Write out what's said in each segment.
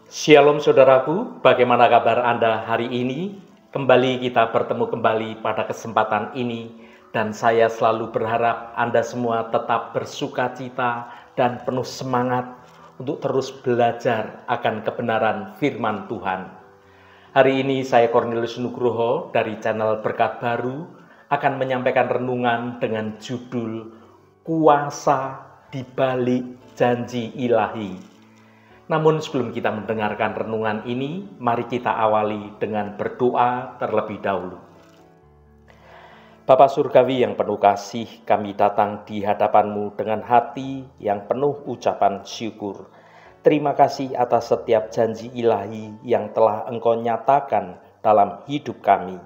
Shalom saudaraku, bagaimana kabar Anda hari ini? Kembali kita bertemu kembali pada kesempatan ini dan saya selalu berharap Anda semua tetap bersukacita dan penuh semangat untuk terus belajar akan kebenaran firman Tuhan. Hari ini saya Cornelius Nugroho dari channel Berkat Baru akan menyampaikan renungan dengan judul Kuasa di Balik Janji Ilahi. Namun sebelum kita mendengarkan renungan ini, mari kita awali dengan berdoa terlebih dahulu. Bapa Surgawi yang penuh kasih, kami datang di hadapan-Mu dengan hati yang penuh ucapan syukur. Terima kasih atas setiap janji ilahi yang telah Engkau nyatakan dalam hidup kami.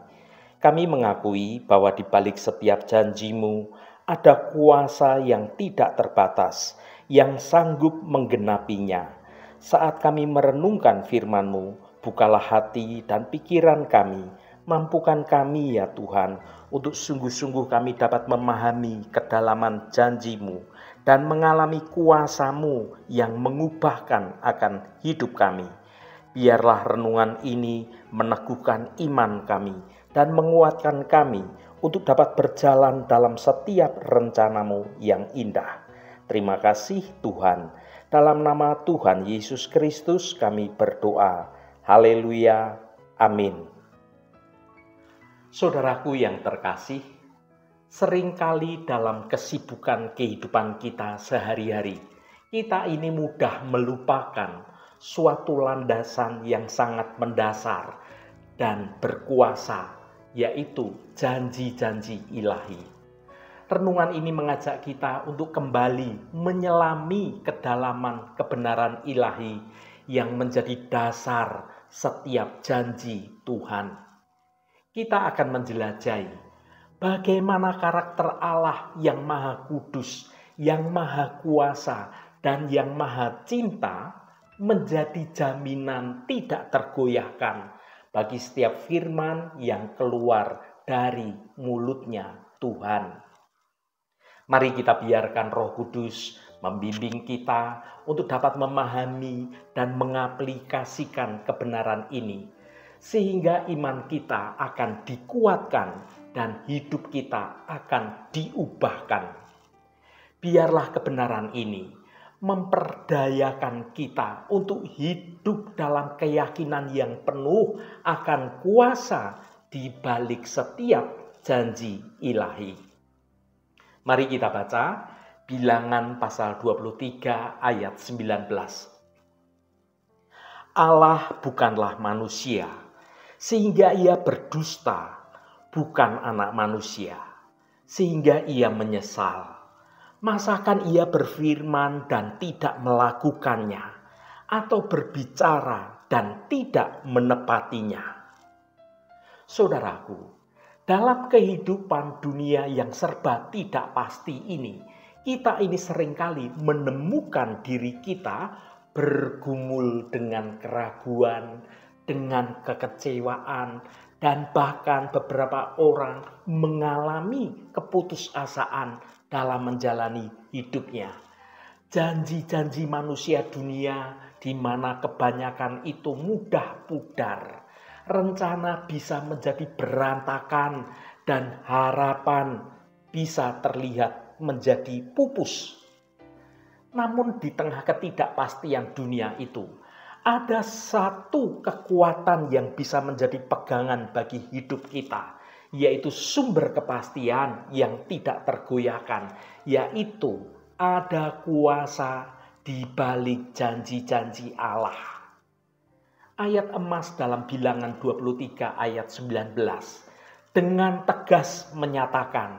Kami mengakui bahwa di balik setiap janji-Mu ada kuasa yang tidak terbatas, yang sanggup menggenapinya. Saat kami merenungkan firman-Mu, bukalah hati dan pikiran kami, mampukan kami ya Tuhan, untuk sungguh-sungguh kami dapat memahami kedalaman janji-Mu dan mengalami kuasa-Mu yang mengubahkan akan hidup kami. Biarlah renungan ini meneguhkan iman kami dan menguatkan kami untuk dapat berjalan dalam setiap rencana-Mu yang indah. Terima kasih Tuhan. Dalam nama Tuhan Yesus Kristus kami berdoa. Haleluya. Amin. Saudaraku yang terkasih, seringkali dalam kesibukan kehidupan kita sehari-hari, kita ini mudah melupakan suatu landasan yang sangat mendasar dan berkuasa, yaitu janji-janji ilahi. Renungan ini mengajak kita untuk kembali menyelami kedalaman kebenaran ilahi yang menjadi dasar setiap janji Tuhan. Kita akan menjelajahi bagaimana karakter Allah yang maha kudus, yang maha kuasa, dan yang maha cinta menjadi jaminan tidak tergoyahkan bagi setiap firman yang keluar dari mulutnya Tuhan. Mari kita biarkan Roh Kudus membimbing kita untuk dapat memahami dan mengaplikasikan kebenaran ini, sehingga iman kita akan dikuatkan dan hidup kita akan diubahkan. Biarlah kebenaran ini memperdayakan kita untuk hidup dalam keyakinan yang penuh akan kuasa di balik setiap janji ilahi. Mari kita baca Bilangan pasal 23 ayat 19. Allah bukanlah manusia, sehingga ia berdusta, bukan anak manusia, sehingga ia menyesal. Masakan ia berfirman dan tidak melakukannya, atau berbicara dan tidak menepatinya? Saudaraku, dalam kehidupan dunia yang serba tidak pasti ini, kita ini seringkali menemukan diri kita bergumul dengan keraguan, dengan kekecewaan, dan bahkan beberapa orang mengalami keputusasaan dalam menjalani hidupnya. Janji-janji manusia dunia di mana kebanyakan itu mudah pudar. Rencana bisa menjadi berantakan dan harapan bisa terlihat menjadi pupus. Namun di tengah ketidakpastian dunia itu, ada satu kekuatan yang bisa menjadi pegangan bagi hidup kita, yaitu sumber kepastian yang tidak tergoyahkan, yaitu ada kuasa di balik janji-janji Allah. Ayat emas dalam Bilangan 23 ayat 19 dengan tegas menyatakan,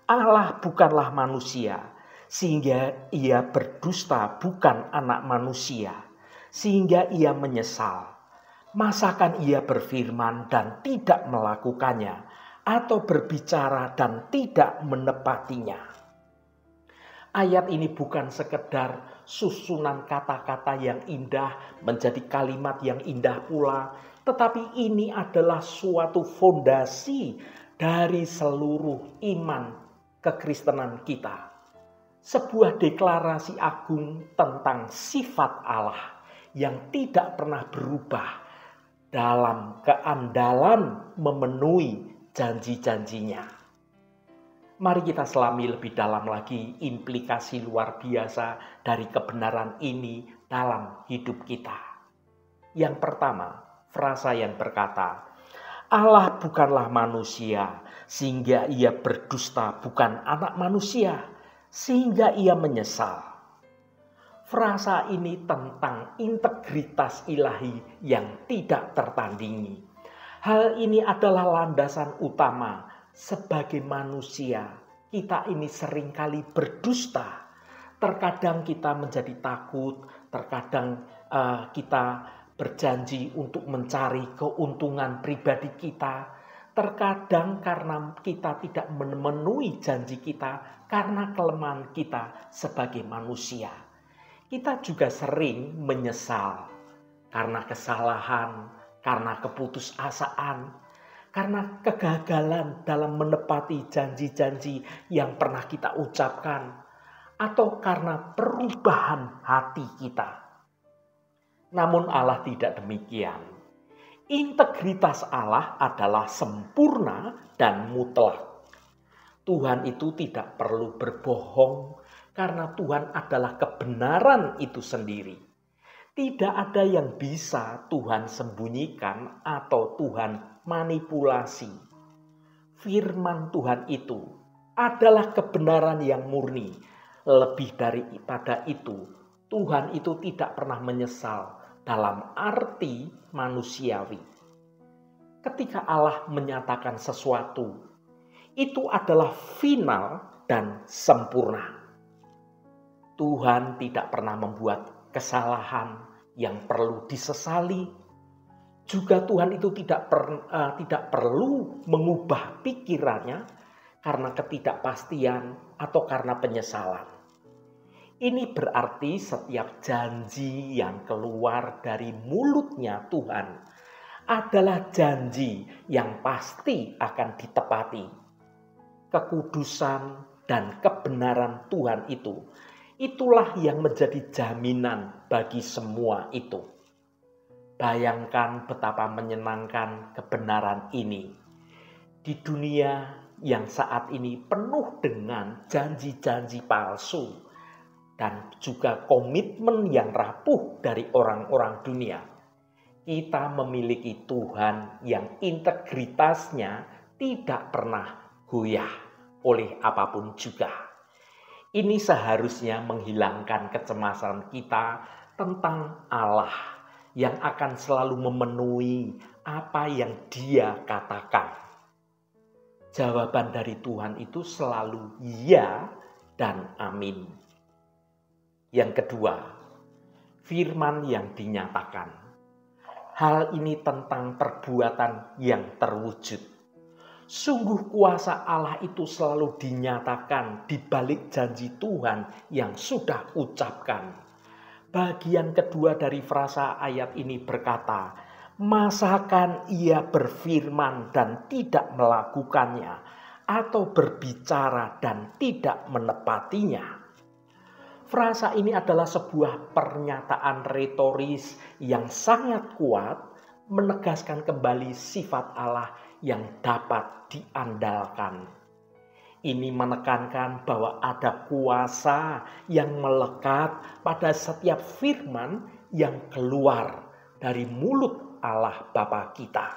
Allah bukanlah manusia, sehingga ia berdusta, bukan anak manusia, sehingga ia menyesal. Masakan ia berfirman dan tidak melakukannya, atau berbicara dan tidak menepatinya? Ayat ini bukan sekedar susunan kata-kata yang indah menjadi kalimat yang indah pula, tetapi ini adalah suatu fondasi dari seluruh iman kekristenan kita. Sebuah deklarasi agung tentang sifat Allah yang tidak pernah berubah dalam keandalan memenuhi janji-janjinya. Mari kita selami lebih dalam lagi implikasi luar biasa dari kebenaran ini dalam hidup kita. Yang pertama, frasa yang berkata, Allah bukanlah manusia sehingga ia berdusta, bukan anak manusia sehingga ia menyesal. Frasa ini tentang integritas ilahi yang tidak tertandingi. Hal ini adalah landasan utama. Sebagai manusia, kita ini seringkali berdusta. Terkadang kita menjadi takut, terkadang kita berjanji untuk mencari keuntungan pribadi kita. Terkadang karena kita tidak memenuhi janji kita, karena kelemahan kita sebagai manusia. Kita juga sering menyesal karena kesalahan, karena keputusasaan, karena kegagalan dalam menepati janji-janji yang pernah kita ucapkan, atau karena perubahan hati kita. Namun Allah tidak demikian. Integritas Allah adalah sempurna dan mutlak. Tuhan itu tidak perlu berbohong karena Tuhan adalah kebenaran itu sendiri. Tidak ada yang bisa Tuhan sembunyikan atau Tuhan manipulasi. Firman Tuhan itu adalah kebenaran yang murni. Lebih daripada itu, Tuhan itu tidak pernah menyesal dalam arti manusiawi. Ketika Allah menyatakan sesuatu, itu adalah final dan sempurna. Tuhan tidak pernah membuat kesalahan yang perlu disesali. Juga Tuhan itu tidak perlu mengubah pikirannya karena ketidakpastian atau karena penyesalan. Ini berarti setiap janji yang keluar dari mulutnya Tuhan adalah janji yang pasti akan ditepati. Kekudusan dan kebenaran Tuhan itulah yang menjadi jaminan bagi semua itu. Bayangkan betapa menyenangkan kebenaran ini. Di dunia yang saat ini penuh dengan janji-janji palsu dan juga komitmen yang rapuh dari orang-orang dunia. Kita memiliki Tuhan yang integritasnya tidak pernah goyah oleh apapun juga. Ini seharusnya menghilangkan kecemasan kita tentang Allah yang akan selalu memenuhi apa yang Dia katakan. Jawaban dari Tuhan itu selalu ya dan amin. Yang kedua, firman yang dinyatakan. Hal ini tentang perbuatan yang terwujud. Sungguh kuasa Allah itu selalu dinyatakan di balik janji Tuhan yang sudah ucapkan. Bagian kedua dari frasa ayat ini berkata, masakan ia berfirman dan tidak melakukannya, atau berbicara dan tidak menepatinya. Frasa ini adalah sebuah pernyataan retoris yang sangat kuat, menegaskan kembali sifat Allah yang dapat diandalkan. Ini menekankan bahwa ada kuasa yang melekat pada setiap firman yang keluar dari mulut Allah Bapa kita.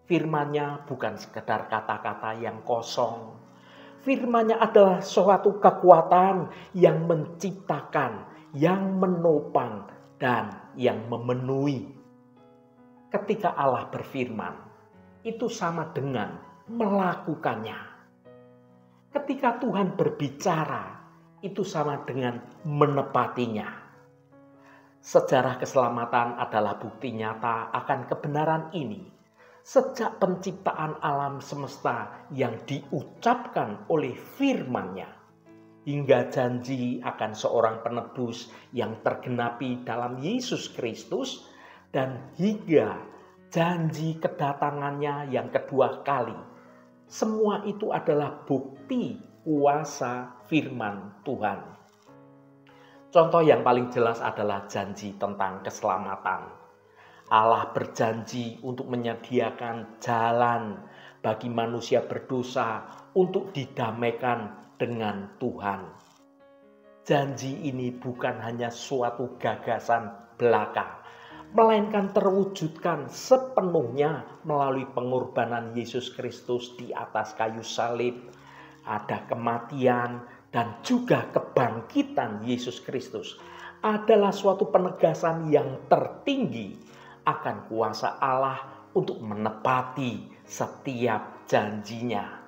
Firman-Nya bukan sekedar kata-kata yang kosong. Firman-Nya adalah suatu kekuatan yang menciptakan, yang menopang, dan yang memenuhi. Ketika Allah berfirman, itu sama dengan melakukannya. Ketika Tuhan berbicara, itu sama dengan menepatinya. Sejarah keselamatan adalah bukti nyata akan kebenaran ini. Sejak penciptaan alam semesta yang diucapkan oleh firman-Nya, hingga janji akan seorang penebus yang tergenapi dalam Yesus Kristus, dan hingga janji kedatangannya yang kedua kali. Semua itu adalah bukti kuasa firman Tuhan. Contoh yang paling jelas adalah janji tentang keselamatan. Allah berjanji untuk menyediakan jalan bagi manusia berdosa untuk didamaikan dengan Tuhan. Janji ini bukan hanya suatu gagasan belaka, melainkan terwujudkan sepenuhnya melalui pengorbanan Yesus Kristus di atas kayu salib. Ada kematian dan juga kebangkitan Yesus Kristus adalah suatu penegasan yang tertinggi akan kuasa Allah untuk menepati setiap janjinya.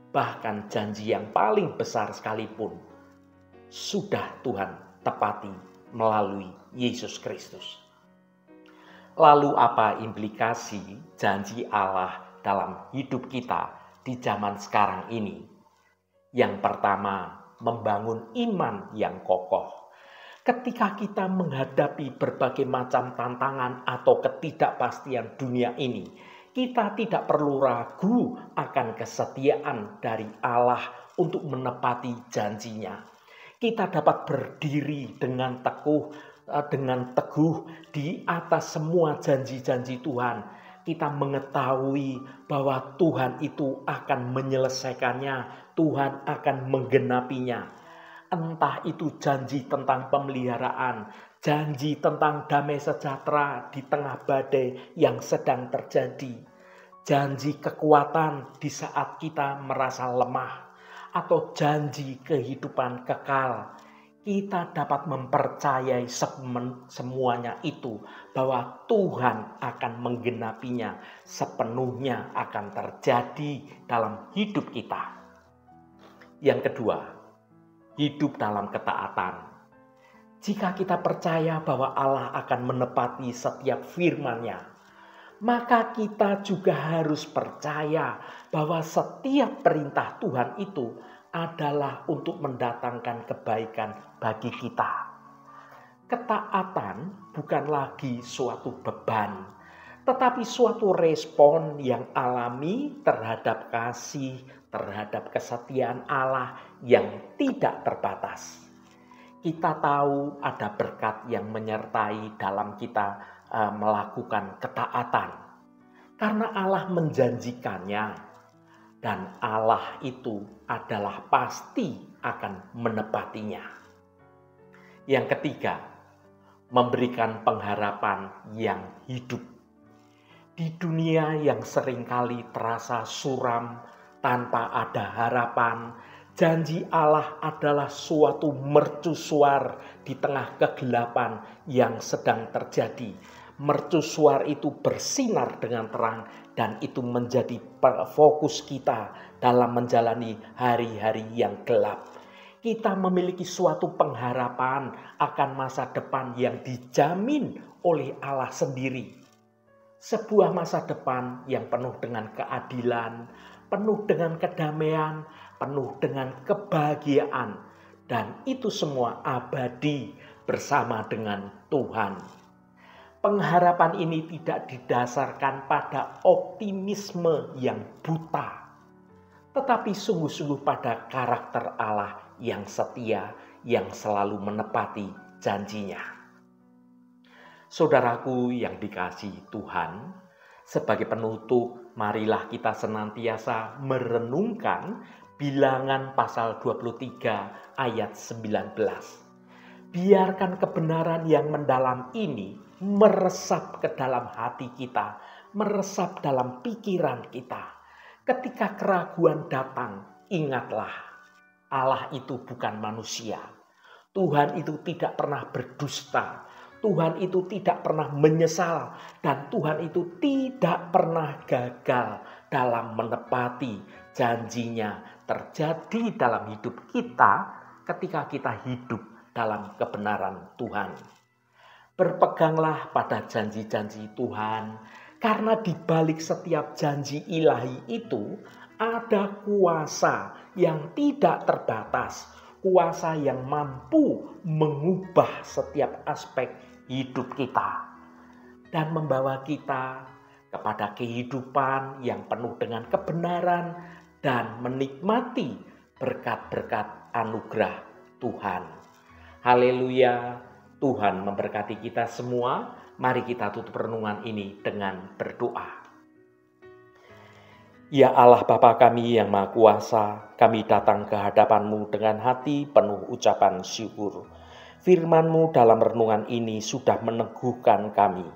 Bahkan janji yang paling besar sekalipun sudah Tuhan tepati melalui Yesus Kristus. Lalu apa implikasi janji Allah dalam hidup kita di zaman sekarang ini? Yang pertama, membangun iman yang kokoh. Ketika kita menghadapi berbagai macam tantangan atau ketidakpastian dunia ini, kita tidak perlu ragu akan kesetiaan dari Allah untuk menepati janjinya. Kita dapat berdiri dengan teguh di atas semua janji-janji Tuhan. Kita mengetahui bahwa Tuhan itu akan menyelesaikannya, Tuhan akan menggenapinya. Entah itu janji tentang pemeliharaan, janji tentang damai sejahtera di tengah badai yang sedang terjadi, janji kekuatan di saat kita merasa lemah, atau janji kehidupan kekal. Kita dapat mempercayai semuanya itu bahwa Tuhan akan menggenapinya, sepenuhnya akan terjadi dalam hidup kita. Yang kedua, hidup dalam ketaatan. Jika kita percaya bahwa Allah akan menepati setiap firman-Nya, maka kita juga harus percaya bahwa setiap perintah Tuhan itu adalah untuk mendatangkan kebaikan bagi kita. Ketaatan bukan lagi suatu beban, tetapi suatu respon yang alami terhadap kasih, terhadap kesetiaan Allah yang tidak terbatas. Kita tahu ada berkat yang menyertai dalam kita melakukan ketaatan, karena Allah menjanjikannya. Dan Allah itu adalah pasti akan menepatinya. Yang ketiga, memberikan pengharapan yang hidup. Di dunia yang seringkali terasa suram, tanpa ada harapan, janji Allah adalah suatu mercusuar di tengah kegelapan yang sedang terjadi. Mercusuar itu bersinar dengan terang dan itu menjadi fokus kita dalam menjalani hari-hari yang gelap. Kita memiliki suatu pengharapan akan masa depan yang dijamin oleh Allah sendiri. Sebuah masa depan yang penuh dengan keadilan, penuh dengan kedamaian, penuh dengan kebahagiaan. Dan itu semua abadi bersama dengan Tuhan. Pengharapan ini tidak didasarkan pada optimisme yang buta, tetapi sungguh-sungguh pada karakter Allah yang setia, yang selalu menepati janjinya. Saudaraku yang dikasihi Tuhan, sebagai penutup, marilah kita senantiasa merenungkan Bilangan pasal 23 ayat 19. Biarkan kebenaran yang mendalam ini meresap ke dalam hati kita, meresap dalam pikiran kita. Ketika keraguan datang, ingatlah, Allah itu bukan manusia. Tuhan itu tidak pernah berdusta. Tuhan itu tidak pernah menyesal. Dan Tuhan itu tidak pernah gagal dalam menepati janjinya terjadi dalam hidup kita ketika kita hidup dalam kebenaran Tuhan. Berpeganglah pada janji-janji Tuhan, karena di balik setiap janji ilahi itu ada kuasa yang tidak terbatas, kuasa yang mampu mengubah setiap aspek hidup kita dan membawa kita kepada kehidupan yang penuh dengan kebenaran dan menikmati berkat-berkat anugerah Tuhan. Haleluya, Tuhan memberkati kita semua. Mari kita tutup renungan ini dengan berdoa. Ya Allah Bapa kami yang Maha Kuasa, kami datang ke hadapan-Mu dengan hati penuh ucapan syukur. Firman-Mu dalam renungan ini sudah meneguhkan kami.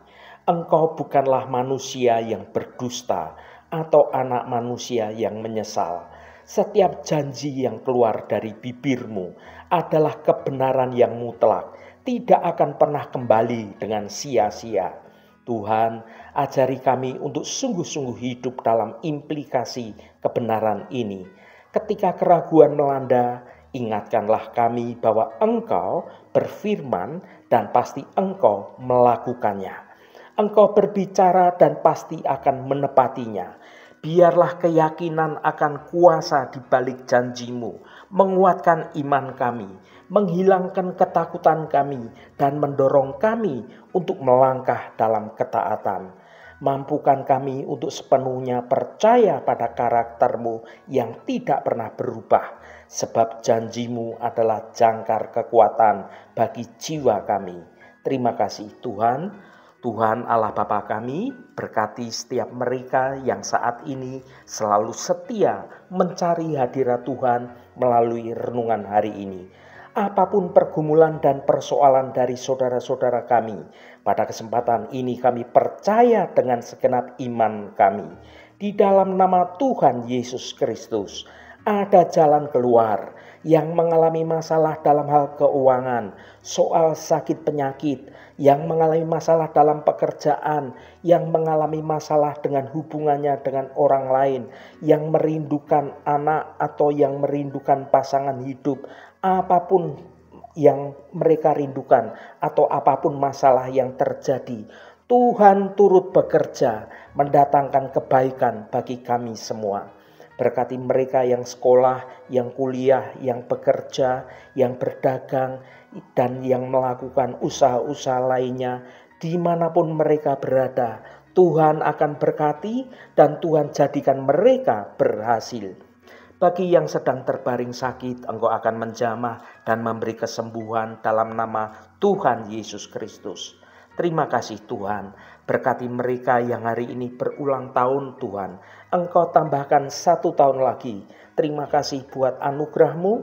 Engkau bukanlah manusia yang berdusta atau anak manusia yang menyesal. Setiap janji yang keluar dari bibir-Mu adalah kebenaran yang mutlak, tidak akan pernah kembali dengan sia-sia. Tuhan, ajari kami untuk sungguh-sungguh hidup dalam implikasi kebenaran ini. Ketika keraguan melanda, ingatkanlah kami bahwa Engkau berfirman dan pasti Engkau melakukannya. Engkau berbicara dan pasti akan menepatinya. Biarlah keyakinan akan kuasa di balik janji-Mu menguatkan iman kami, menghilangkan ketakutan kami, dan mendorong kami untuk melangkah dalam ketaatan. Mampukan kami untuk sepenuhnya percaya pada karakter-Mu yang tidak pernah berubah, sebab janji-Mu adalah jangkar kekuatan bagi jiwa kami. Terima kasih Tuhan. Tuhan Allah Bapa kami, berkati setiap mereka yang saat ini selalu setia mencari hadirat Tuhan melalui renungan hari ini. Apapun pergumulan dan persoalan dari saudara-saudara kami, pada kesempatan ini kami percaya dengan segenap iman kami. Di dalam nama Tuhan Yesus Kristus, ada jalan keluar. Yang mengalami masalah dalam hal keuangan, soal sakit penyakit, yang mengalami masalah dalam pekerjaan, yang mengalami masalah dengan hubungannya dengan orang lain, yang merindukan anak atau yang merindukan pasangan hidup, apapun yang mereka rindukan atau apapun masalah yang terjadi, Tuhan turut bekerja mendatangkan kebaikan bagi kami semua. Berkati mereka yang sekolah, yang kuliah, yang bekerja, yang berdagang, dan yang melakukan usaha-usaha lainnya, dimanapun mereka berada. Tuhan akan berkati dan Tuhan jadikan mereka berhasil. Bagi yang sedang terbaring sakit, Engkau akan menjamah dan memberi kesembuhan dalam nama Tuhan Yesus Kristus. Terima kasih Tuhan, berkati mereka yang hari ini berulang tahun Tuhan. Engkau tambahkan 1 tahun lagi. Terima kasih buat anugerah-Mu,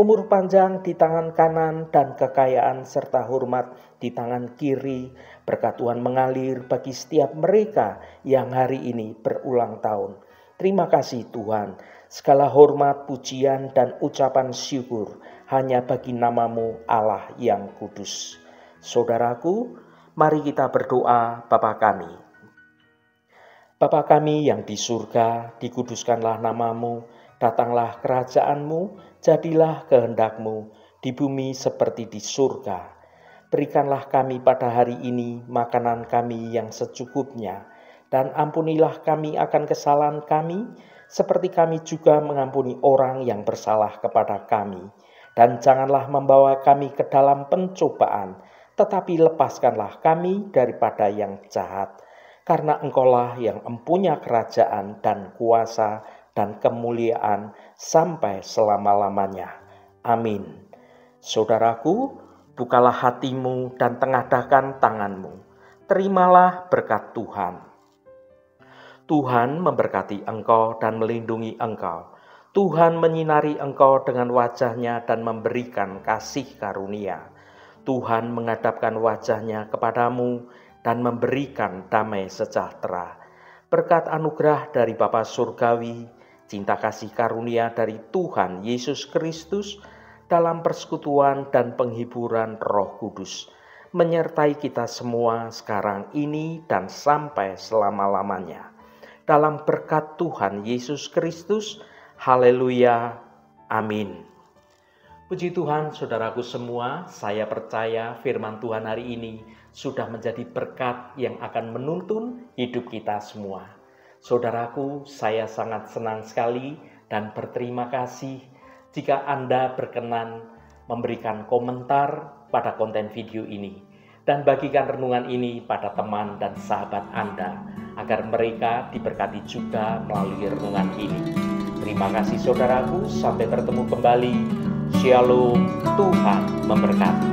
umur panjang di tangan kanan dan kekayaan serta hormat di tangan kiri. Berkat Tuhan mengalir bagi setiap mereka yang hari ini berulang tahun. Terima kasih Tuhan, segala hormat, pujian dan ucapan syukur hanya bagi nama-Mu Allah yang kudus. Saudaraku, mari kita berdoa. Bapa kami. Bapa kami yang di surga, dikuduskanlah nama-Mu, datanglah kerajaan-Mu, jadilah kehendak-Mu di bumi seperti di surga. Berikanlah kami pada hari ini makanan kami yang secukupnya, dan ampunilah kami akan kesalahan kami, seperti kami juga mengampuni orang yang bersalah kepada kami. Dan janganlah membawa kami ke dalam pencobaan, tetapi lepaskanlah kami daripada yang jahat. Karena Engkaulah yang empunya kerajaan dan kuasa dan kemuliaan sampai selama-lamanya. Amin. Saudaraku, bukalah hatimu dan tengadahkan tanganmu. Terimalah berkat Tuhan. Tuhan memberkati engkau dan melindungi engkau. Tuhan menyinari engkau dengan wajah-Nya dan memberikan kasih karunia. Tuhan menghadapkan wajah-Nya kepadamu dan memberikan damai sejahtera. Berkat anugerah dari Bapa Surgawi, cinta kasih karunia dari Tuhan Yesus Kristus, dalam persekutuan dan penghiburan Roh Kudus, menyertai kita semua sekarang ini dan sampai selama-lamanya. Dalam berkat Tuhan Yesus Kristus, haleluya, amin. Puji Tuhan, saudaraku semua, saya percaya firman Tuhan hari ini sudah menjadi berkat yang akan menuntun hidup kita semua. Saudaraku, saya sangat senang sekali dan berterima kasih jika Anda berkenan memberikan komentar pada konten video ini dan bagikan renungan ini pada teman dan sahabat Anda agar mereka diberkati juga melalui renungan ini. Terima kasih saudaraku, sampai bertemu kembali. Shalom, Tuhan memberkati.